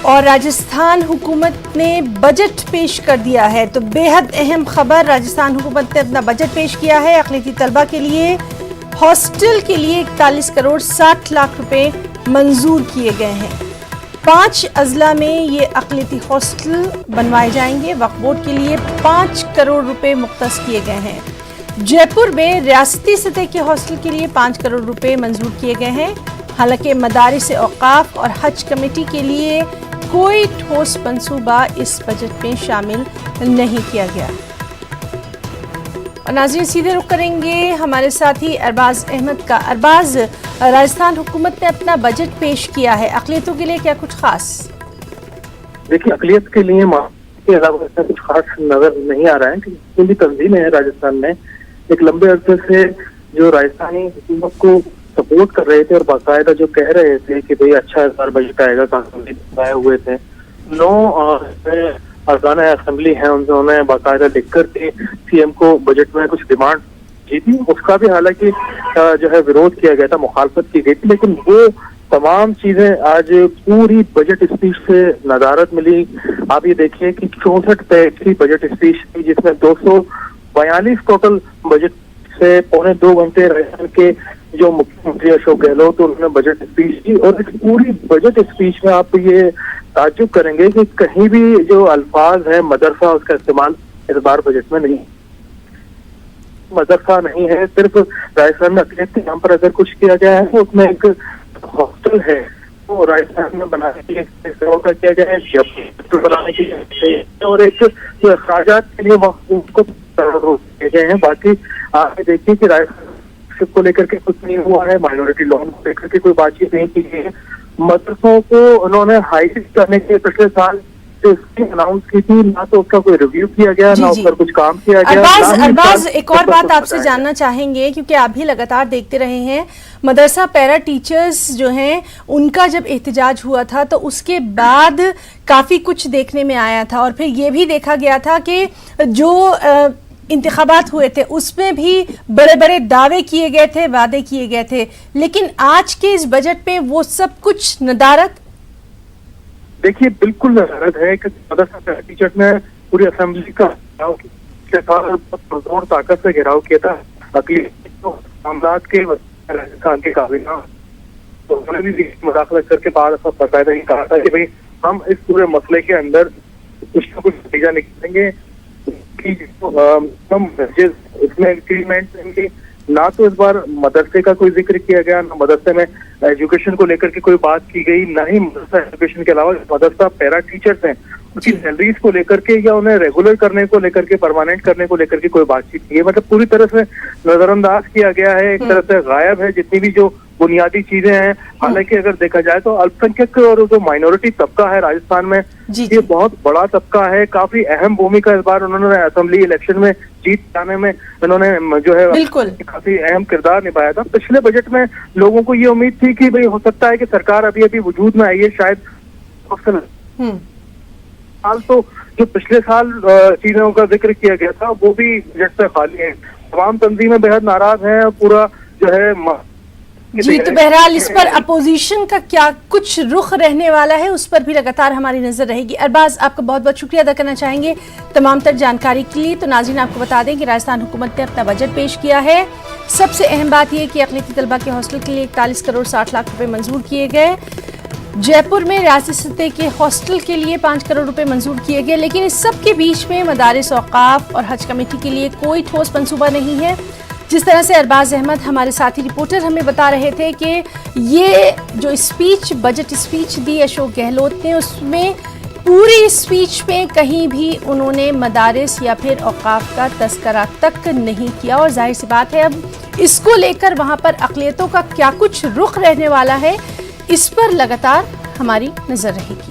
और राजस्थान हुकूमत ने बजट पेश कर दिया है। तो बेहद अहम खबर, राजस्थान हुकूमत ने अपना बजट पेश किया है। अक़लियती तलबा के लिए हॉस्टल के लिए 41 करोड़ 60 लाख रुपए मंजूर किए गए हैं। 5 अजला में ये अक़लियती हॉस्टल बनवाए जाएंगे। वक्फ बोर्ड के लिए 5 करोड़ रुपए मुख्तस किए गए हैं। जयपुर में रियासती सतह के हॉस्टल के लिए 5 करोड़ रुपए मंजूर किए गए हैं। हालांकि मदारिस औक़ाफ़ और हज कमेटी के लिए कोई ठोस मंसूबा इस बजट में शामिल नहीं किया गया। और नाज़रीन, सीधे रुख करेंगे हमारे साथी अरबाज अहमद का। अरबाज, राजस्थान हुकूमत ने अपना बजट पेश किया है, अक़लियतों के लिए क्या कुछ खास? देखिए, अक़लियत के लिए के अलावा कुछ खास नजर नहीं आ रहा है, क्योंकि भी तंजीमें हैं राजस्थान में एक लंबे अरसे से जो राजस्थानी हुकूमत को सपोर्ट कर रहे थे और बाकायदा जो कह रहे थे कि भाई अच्छा इस बार बजट आएगा, कानून आए हुए थे। 9 अरकान असेंबली हैं, उन्होंने बाकायदा लिख कर के सीएम को बजट में कुछ डिमांड की थी। उसका भी हालांकि जो है विरोध किया गया था, मुखालफत की गई थी, लेकिन वो तमाम चीजें आज पूरी बजट स्पीच से नजारत मिली। आप ये देखिए कि 64 पेज की बजट स्पीच थी, जिसमें 242 टोटल बजट से पौने 2 घंटे राजस्थान के जो मुख्यमंत्री अशोक गहलोत, उन्होंने बजट स्पीच दी। और इस पूरी बजट स्पीच में आप ये ताज्जुब करेंगे कि कहीं भी जो अल्फाज है मदरसा, उसका इस्तेमाल इस बार बजट में नहीं। मदरसा नहीं है, सिर्फ राजस्थान में अक़लियत के नाम पर अगर कुछ किया गया है, उसमें एक हॉस्टल है वो राजस्थान में बनाने के लिए का किया गया है, बनाने के लिए, और एक अखराजात के लिए उसको किए गए हैं। बाकी आप देखिए कि राजस्थान को लेकर के कुछ नहीं हुआ है, माइनॉरिटी लोन को लेकर के कोई बातचीत नहीं की गई है। मदरसों को उन्होंने हाईलाइट करने के पिछले साल जो स्कीम अनाउंस की थी, ना तो उसका कोई रिव्यू किया गया, ना उस पर कुछ काम किया गया। अरबाज, एक और बात आपसे जानना चाहेंगे, क्योंकि आप भी लगातार देखते रहे हैं, मदरसा पैरा टीचर्स जो हैं उनका जब एहतजाज हुआ था तो उसके बाद काफी कुछ देखने में आया था, और फिर ये भी देखा गया था कि जो इंतखाबात हुए थे उसमें भी बड़े बड़े दावे किए गए थे, वादे किए गए थे, लेकिन आज के इस बजट में वो सब कुछ नदारद। देखिए, बिल्कुल नदारद है कि मदरसा टीचर ने पूरी असेंबली का जोर ताकत से घेराव किया था। मामला के राजस्थान के काबिना तो उन्होंने भी मुदाखलत करके बाद बाकायदा ही कहा था कि भाई हम इस पूरे मसले के अंदर कुछ ना कुछ नतीजा निकालेंगे कि इसमें इंक्रीमेंट देंगे। ना तो इस बार मदरसे का कोई जिक्र किया गया, ना मदरसे में एजुकेशन को लेकर के कोई बात की गई, ना ही मदरसा एजुकेशन के अलावा मदरसा पैरा टीचर्स हैं उनकी सैलरीज को लेकर के या उन्हें रेगुलर करने को लेकर के, परमानेंट करने को लेकर के कोई बातचीत नहीं है। मतलब पूरी तरह से नजरअंदाज किया गया है, एक तरह से गायब है जितनी भी जो बुनियादी चीजें हैं। हालांकि अगर देखा जाए तो अल्पसंख्यक और जो माइनॉरिटी तबका है राजस्थान में, ये बहुत बड़ा तबका है। काफी अहम भूमिका इस बार उन्होंने असेंबली इलेक्शन में जीत जाने में उन्होंने जो है काफी अहम किरदार निभाया था। पिछले बजट में लोगों को ये उम्मीद थी कि भाई हो सकता है कि सरकार अभी अभी वजूद में आई है, शायद साल तो जो पिछले साल चीजों का जिक्र किया गया था वो भी बजट से खाली है। तमाम तंजीमें बेहद नाराज हैं, पूरा जो है जी। तो बहरहाल इस पर अपोजिशन का क्या कुछ रुख रहने वाला है, उस पर भी लगातार हमारी नजर रहेगी। अरबाज, आपका बहुत बहुत शुक्रिया अदा करना चाहेंगे तमाम तर जानकारी के लिए। तो नाज़रीन, आपको बता दें कि राजस्थान हुकूमत ने अपना बजट पेश किया है। सबसे अहम बात यह कि अक़लियती तलबा के हॉस्टल के लिए 41 करोड़ 60 लाख रुपए मंजूर किए गए। जयपुर में रियासती सतह के हॉस्टल के लिए 5 करोड़ रुपए मंजूर किए गए, लेकिन इस सब के बीच में मदारिस औक़ाफ़ और हज कमेटी के लिए कोई ठोस मंसूबा नहीं है। जिस तरह से अरबाज अहमद हमारे साथी रिपोर्टर हमें बता रहे थे कि ये जो स्पीच, बजट स्पीच दी अशोक गहलोत ने, उसमें पूरी स्पीच में कहीं भी उन्होंने मदारिस या फिर औक़ाफ़ का तस्करा तक नहीं किया। और जाहिर सी बात है, अब इसको लेकर वहाँ पर अक़लियतों का क्या कुछ रुख रहने वाला है, इस पर लगातार हमारी नज़र रहेगी।